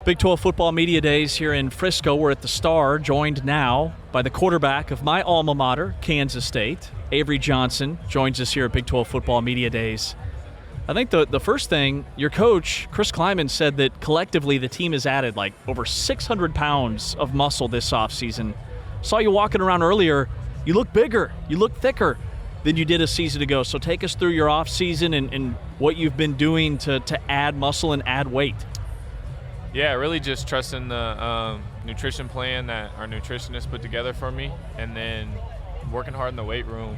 Big 12 football media days here in Frisco. We're at the Star, joined now by the quarterback of my alma mater, Kansas State. Avery Johnson joins us here at Big 12 football media days. I think the first thing, your coach, Chris Kleiman, said that collectively the team has added like over 600 pounds of muscle this offseason. Saw you walking around earlier. You look bigger. You look thicker than you did a season ago. So take us through your offseason and what you've been doing to add muscle and add weight. Yeah, really just trusting the nutrition plan that our nutritionist put together for me, and then working hard in the weight room.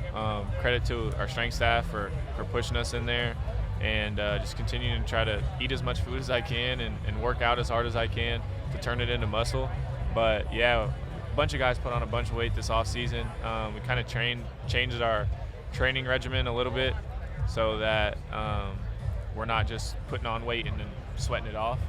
Credit to our strength staff for pushing us in there, and just continuing to try to eat as much food as I can and work out as hard as I can to turn it into muscle. But yeah, a bunch of guys put on a bunch of weight this off season. We kind of changed our training regimen a little bit so that we're not just putting on weight and then sweating it off.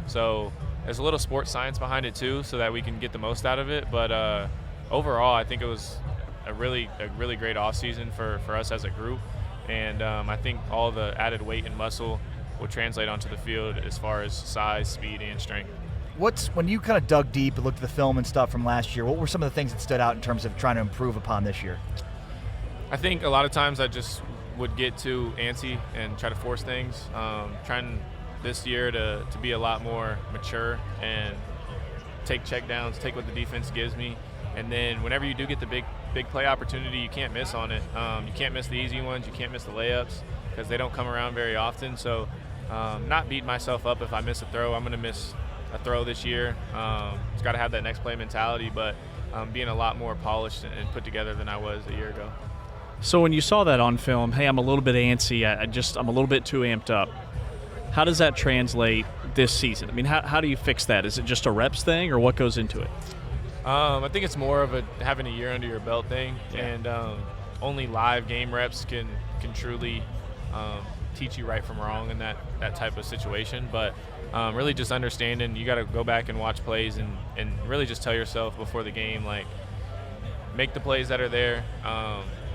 So there's a little sports science behind it too, so that we can get the most out of it. But overall, I think it was a really great off season for us as a group. And I think all the added weight and muscle will translate onto the field as far as size, speed, and strength. When you kind of dug deep and looked at the film and stuff from last year, what were some of the things that stood out in terms of trying to improve upon this year? I think a lot of times I just would get too antsy and try to force things. Trying this year to be a lot more mature and take checkdowns, take what the defense gives me. And then whenever you do get the big play opportunity, you can't miss on it. You can't miss the easy ones. You can't miss the layups because they don't come around very often. So not beating myself up if I miss a throw. I'm going to miss a throw this year. It's got to have that next play mentality, but being a lot more polished and put together than I was a year ago. So when you saw that on film, hey, I'm a little bit antsy. I'm a little bit too amped up. How does that translate this season? I mean, how do you fix that? Is it just a reps thing, or what goes into it? I think it's more of having a year under your belt thing, and only live game reps can truly teach you right from wrong in that type of situation. But really just understanding, you got to go back and watch plays and really just tell yourself before the game, like, make the plays that are there.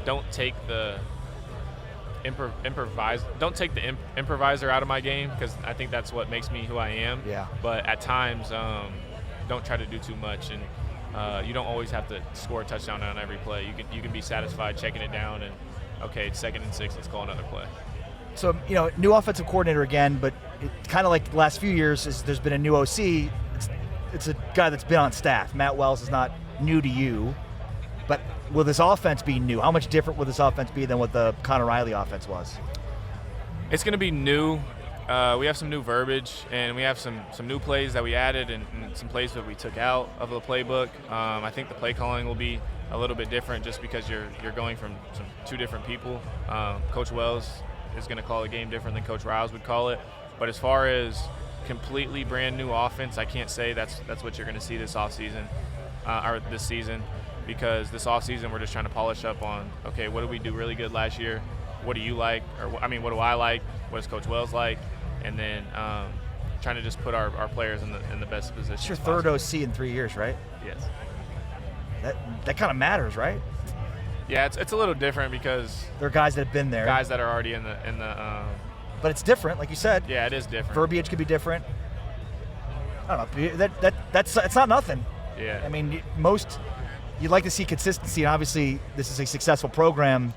Don't take the improviser out of my game, because I think that's what makes me who I am. Yeah. But at times, don't try to do too much, and you don't always have to score a touchdown on every play. You can be satisfied checking it down and, okay, it's 2nd and 6, let's call another play. So, new offensive coordinator again, but kind of like the last few years, there's been a new OC. It's a guy that's been on staff. Matt Wells is not new to you, but will this offense be new? How much different will this offense be than what the Conor Riley offense was? It's going to be new. We have some new verbiage, and we have some new plays that we added and some plays that we took out of the playbook. I think the play calling will be a little bit different just because you're going from two different people. Coach Wells is going to call the game different than Coach Riles would call it. But as far as completely brand new offense, I can't say that's what you're going to see this offseason or this season, because this offseason we're just trying to polish up on, okay, what did we do really good last year? What do you like? What do I like? What does Coach Wells like? And then trying to just put our players in the best position. It's your third OC in 3 years, right? Yes. That kind of matters, right? Yeah, it's a little different because there are guys that have been there. Guys that are already in the. But it's different, like you said. Yeah, it is different. Verbiage could be different. I don't know. That's not nothing. Yeah. I mean, you'd like to see consistency, and obviously this is a successful program,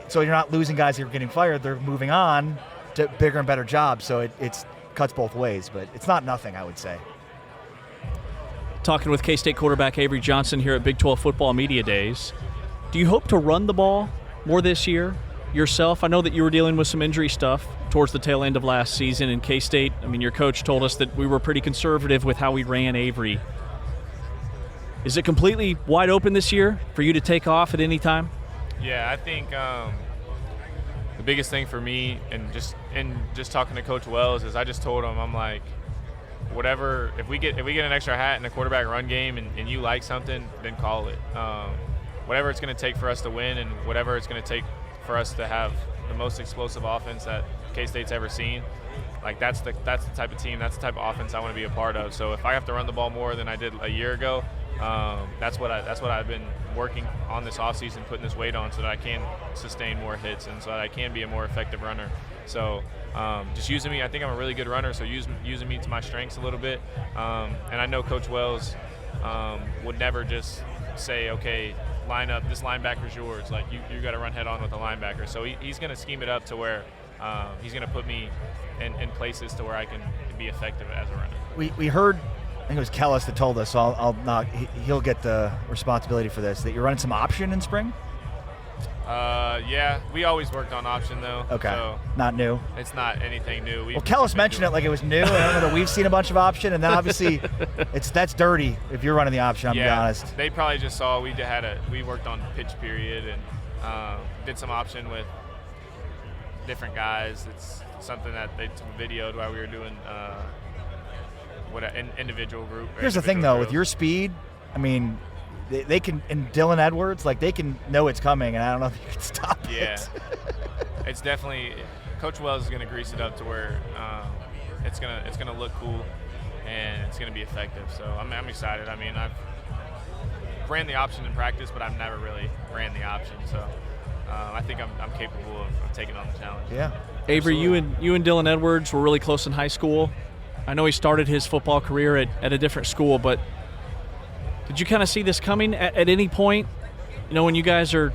so you're not losing guys who are getting fired. They're moving on to bigger and better jobs, so it cuts both ways, but it's not nothing, I would say. Talking with K-State quarterback Avery Johnson here at Big 12 Football Media Days. Do you hope to run the ball more this year yourself? I know that you were dealing with some injury stuff towards the tail end of last season in K-State. I mean, your coach told us that we were pretty conservative with how we ran Avery. Is it completely wide open this year for you to take off at any time? Yeah, I think the biggest thing for me, and just talking to Coach Wells, is I just told him, I'm like, whatever, if we get an extra hat in the quarterback run game and you like something, then call it. Whatever it's going to take for us to win, and whatever it's going to take for us to have the most explosive offense that K-State's ever seen, like that's the type of team, that's the type of offense I want to be a part of. So if I have to run the ball more than I did a year ago, that's what I've been working on this offseason, putting this weight on so that I can sustain more hits and so that I can be a more effective runner. So just using me, I think I'm a really good runner, so using me to my strengths a little bit. And I know Coach Wells would never just say, okay, line up, this linebacker's yours. Like, you got to run head on with the linebacker. So he's going to scheme it up to where he's going to put me in places to where I can be effective as a runner. We heard, I think it was Kellis that told us, so I'll not, he'll get the responsibility for this, that you're running some option in spring? Yeah, we always worked on option though. Okay, so not new. it's not anything new. Well, Kellis mentioned it like it was new. I don't know that we've seen a bunch of option, and then obviously that's dirty if you're running the option, I'm going to be honest. They probably just saw we worked on pitch period and did some option with different guys. It's something that they videoed while we were doing an individual group. Here's the thing though, with your speed, I mean, they can, and Dylan Edwards, like, they can know it's coming, and I don't know if you can stop it. Yeah, it's definitely, Coach Wells is going to grease it up to where it's gonna look cool and it's going to be effective. So I'm excited. I mean, I've ran the option in practice, but I've never really ran the option. So I think I'm capable of taking on the challenge. Yeah. Avery, you and Dylan Edwards were really close in high school. I know he started his football career at a different school, but did you kind of see this coming at any point? You know, when you guys are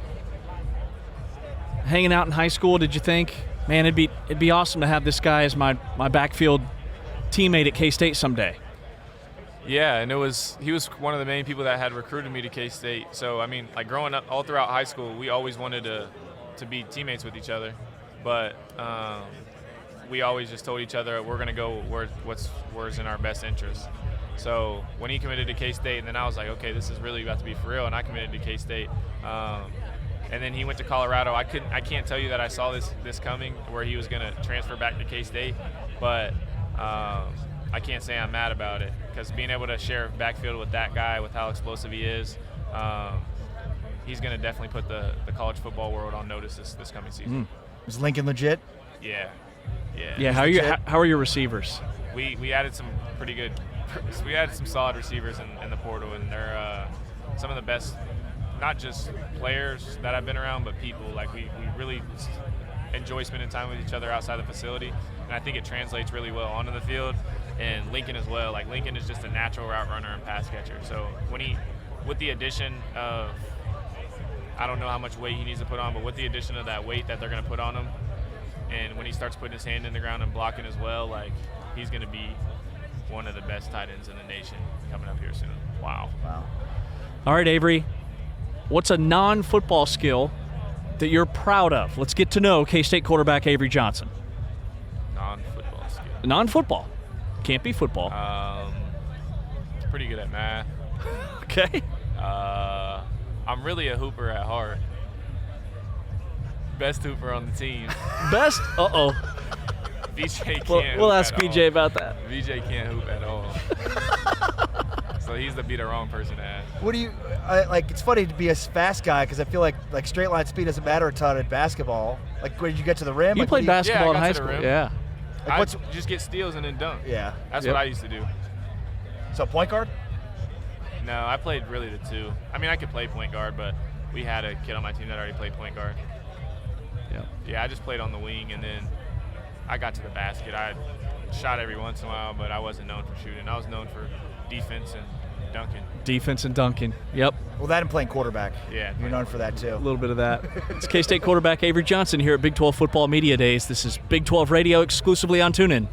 hanging out in high school, did you think, man, it'd be awesome to have this guy as my backfield teammate at K-State someday? Yeah, and he was one of the main people that had recruited me to K-State. So, I mean, like, growing up all throughout high school, we always wanted to be teammates with each other. But we always just told each other we're going to go where's in our best interest. So when he committed to K-State, and then I was like, okay, this is really about to be for real, and I committed to K-State. And then he went to Colorado. I can't tell you that I saw this coming, where he was going to transfer back to K-State, but I can't say I'm mad about it, because being able to share backfield with that guy, with how explosive he is, he's going to definitely put the college football world on notice this coming season. Is Lincoln legit? Yeah. How are your receivers? We added some pretty good. We added some solid receivers in the portal, and they're some of the best, not just players that I've been around, but people. Like, we really enjoy spending time with each other outside the facility, and I think it translates really well onto the field. And Lincoln as well. Like, Lincoln is just a natural route runner and pass catcher. So with the addition of, I don't know how much weight he needs to put on, but with the addition of that weight that they're going to put on him, and when he starts putting his hand in the ground and blocking as well, like, he's going to be one of the best tight ends in the nation coming up here soon. Wow. All right, Avery, what's a non-football skill that you're proud of? Let's get to know K-State quarterback Avery Johnson. Non-football skill. Non-football. Can't be football. Pretty good at math. Okay. I'm really a hooper at heart. Best hooper on the team. Best? Uh-oh. BJ can't. We'll hoop ask at BJ all. about that. BJ can't hoop at all. So he's the wrong person to ask. What do you like? It's funny to be a fast guy, because I feel like straight line speed doesn't matter a ton at basketball. Like, when did you get to the rim? You like, played basketball in I got high to the school. rim. Yeah. Like, what's just get steals and then dunk. yeah? That's Yep. what I used to do. So point guard? No, I played really the two. I mean, I could play point guard, but we had a kid on my team that already played point guard. Yeah. Yeah, I just played on the wing, and then I got to the basket. I shot every once in a while, but I wasn't known for shooting. I was known for defense and dunking. Defense and dunking. Yep. Well, that and playing quarterback. Yeah. You're known for that too. A little bit of that. It's K-State quarterback Avery Johnson here at Big 12 Football Media Days. This is Big 12 Radio exclusively on TuneIn.